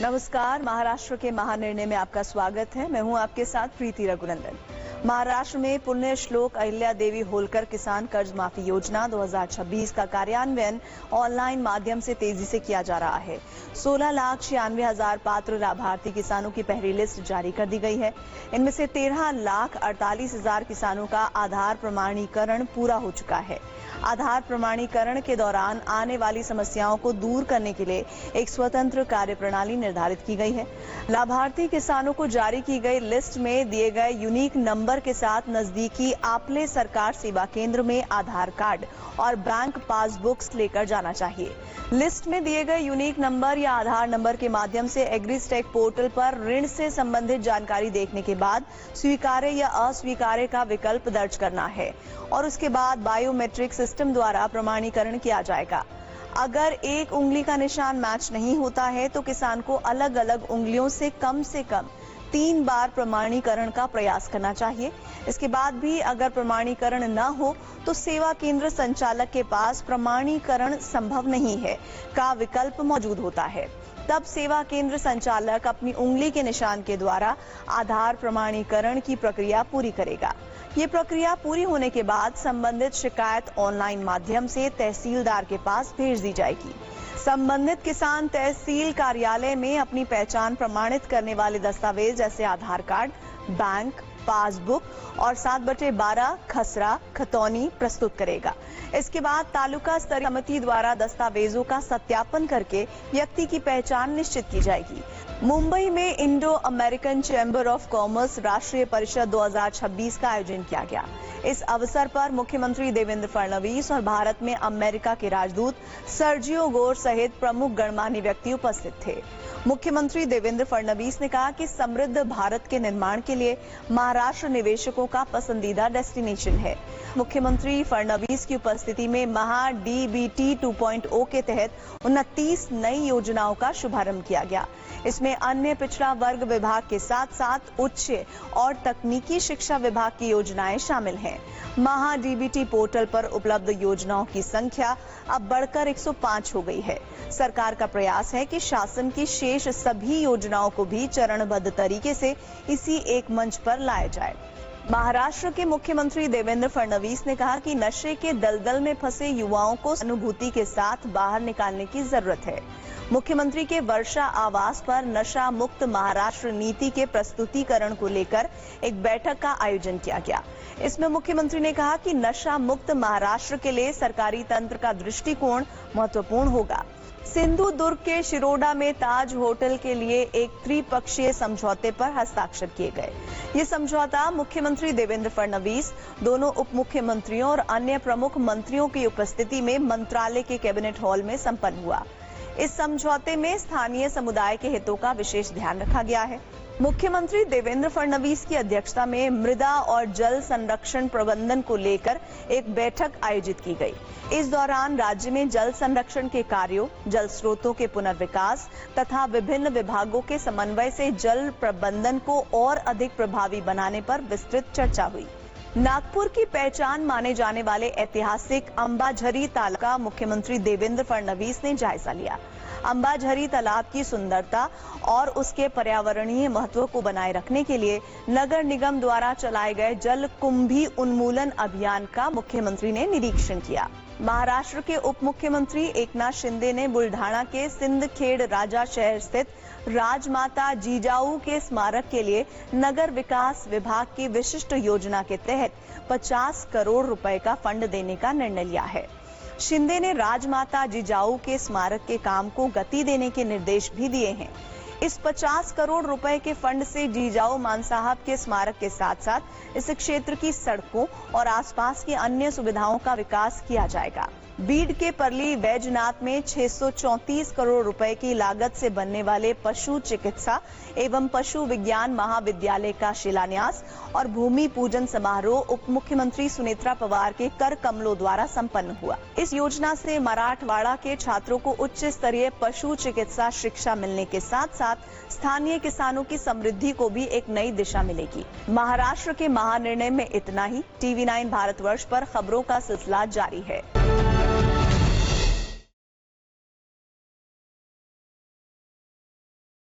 नमस्कार, महाराष्ट्र के महानिर्णय में आपका स्वागत है। मैं हूं आपके साथ प्रीति रघुनंदन। महाराष्ट्र में पुण्य श्लोक अहिल्या देवी होलकर किसान कर्ज माफी योजना 2026 का कार्यान्वयन ऑनलाइन माध्यम से तेजी से किया जा रहा है। 16,96,000 पात्र लाभार्थी किसानों की पहली लिस्ट जारी कर दी गई है। इनमें से 13,48,000 किसानों का आधार प्रमाणीकरण पूरा हो चुका है। आधार प्रमाणीकरण के दौरान आने वाली समस्याओं को दूर करने के लिए एक स्वतंत्र कार्यप्रणाली निर्धारित की गई है। लाभार्थी किसानों को जारी की गई लिस्ट में दिए गए यूनिक नंबर के साथ नजदीकी आपले सरकार सेवा केंद्र में आधार कार्ड और बैंक पासबुक्स लेकर जाना चाहिए। लिस्ट में दिए गए यूनिक नंबर या आधार नंबर के माध्यम से एग्रीस्टेक पोर्टल पर ऋण से संबंधित जानकारी देखने के बाद स्वीकार्य या अस्वीकार्य का विकल्प दर्ज करना है और उसके बाद बायोमेट्रिक सिस्टम द्वारा प्रमाणीकरण किया जाएगा। अगर एक उंगली का निशान मैच नहीं होता है तो किसान को अलग अलग उंगलियों से कम 3 बार प्रमाणीकरण का प्रयास करना चाहिए। इसके बाद भी अगर प्रमाणीकरण न हो तो सेवा केंद्र संचालक के पास प्रमाणीकरण संभव नहीं है का विकल्प मौजूद होता है। तब सेवा केंद्र संचालक अपनी उंगली के निशान के द्वारा आधार प्रमाणीकरण की प्रक्रिया पूरी करेगा। ये प्रक्रिया पूरी होने के बाद संबंधित शिकायत ऑनलाइन माध्यम से तहसीलदार के पास भेज दी जाएगी। संबंधित किसान तहसील कार्यालय में अपनी पहचान प्रमाणित करने वाले दस्तावेज जैसे आधार कार्ड, बैंक पासबुक और 7/12 खसरा खतौनी प्रस्तुत करेगा। इसके बाद तालुका स्तरीय समिति द्वारा दस्तावेजों का सत्यापन करके व्यक्ति की पहचान निश्चित की जाएगी। मुंबई में Indo American chamber of commerce राष्ट्रीय परिषद 2026 का आयोजन किया गया। इस अवसर पर मुख्यमंत्री देवेंद्र फडणवीस और भारत में अमेरिका के राजदूत सर्जियो गोर सहित प्रमुख गणमान्य व्यक्ति उपस्थित थे। मुख्यमंत्री देवेंद्र फडणवीस ने कहा कि समृद्ध भारत के निर्माण के लिए महाराष्ट्र निवेशकों का पसंदीदा डेस्टिनेशन है। मुख्यमंत्री फडणवीस की उपस्थिति में महा डीबीटी 2.0 के तहत 29 नई योजनाओं का शुभारंभ किया गया। इसमें अन्य पिछड़ा वर्ग विभाग के साथ साथ उच्च और तकनीकी शिक्षा विभाग की योजनाएं शामिल हैं। महा डीबीटी पोर्टल पर उपलब्ध योजनाओं की संख्या अब बढ़कर 105 हो गई है। सरकार का प्रयास है कि शासन की शेष सभी योजनाओं को भी चरणबद्ध तरीके से इसी एक मंच पर लाया जाए। महाराष्ट्र के मुख्यमंत्री देवेंद्र फडणवीस ने कहा कि नशे के दलदल में फंसे युवाओं को अनुभूति के साथ बाहर निकालने की जरूरत है। मुख्यमंत्री के वर्षा आवास पर नशा मुक्त महाराष्ट्र नीति के प्रस्तुतिकरण को लेकर एक बैठक का आयोजन किया गया। इसमें मुख्यमंत्री ने कहा कि नशा मुक्त महाराष्ट्र के लिए सरकारी तंत्र का दृष्टिकोण महत्वपूर्ण होगा। सिंधु दुर्ग के शिरोडा में ताज होटल के लिए एक त्रिपक्षीय समझौते पर हस्ताक्षर किए गए। ये समझौता मुख्यमंत्री देवेंद्र फडणवीस, दोनों उप मुख्यमंत्रियों और अन्य प्रमुख मंत्रियों की उपस्थिति में मंत्रालय के कैबिनेट हॉल में संपन्न हुआ। इस समझौते में स्थानीय समुदाय के हितों का विशेष ध्यान रखा गया है। मुख्यमंत्री देवेंद्र फडणवीस की अध्यक्षता में मृदा और जल संरक्षण प्रबंधन को लेकर एक बैठक आयोजित की गई। इस दौरान राज्य में जल संरक्षण के कार्यों, जल स्रोतों के पुनर्विकास तथा विभिन्न विभागों के समन्वय से जल प्रबंधन को और अधिक प्रभावी बनाने पर विस्तृत चर्चा हुई। नागपुर की पहचान माने जाने वाले ऐतिहासिक अंबाझरी तालाब का मुख्यमंत्री देवेंद्र फडणवीस ने जायजा लिया। अंबाझरी तालाब की सुंदरता और उसके पर्यावरणीय महत्व को बनाए रखने के लिए नगर निगम द्वारा चलाए गए जल कुंभी उन्मूलन अभियान का मुख्यमंत्री ने निरीक्षण किया। महाराष्ट्र के उप मुख्यमंत्री एकनाथ शिंदे ने बुल्ढाना के सिंदखेड राजा शहर स्थित राजमाता जिजाऊ के स्मारक के लिए नगर विकास विभाग की विशिष्ट योजना के तहत 50 करोड़ रुपए का फंड देने का निर्णय लिया है। शिंदे ने राजमाता जिजाऊ के स्मारक के काम को गति देने के निर्देश भी दिए हैं। इस 50 करोड़ रुपए के फंड से जिजाऊ मान साहब के स्मारक के साथ साथ इस क्षेत्र की सड़कों और आसपास की अन्य सुविधाओं का विकास किया जाएगा। बीड के परली वैजनाथ में 634 करोड़ रुपए की लागत से बनने वाले पशु चिकित्सा एवं पशु विज्ञान महाविद्यालय का शिलान्यास और भूमि पूजन समारोह उप मुख्यमंत्री सुनेत्रा पवार के कर कमलों द्वारा संपन्न हुआ। इस योजना से मराठवाड़ा के छात्रों को उच्च स्तरीय पशु चिकित्सा शिक्षा मिलने के साथ साथ स्थानीय किसानों की समृद्धि को भी एक नई दिशा मिलेगी। महाराष्ट्र के महानिर्णय में इतना ही। TV9 भारतवर्ष पर खबरों का सिलसिला जारी है।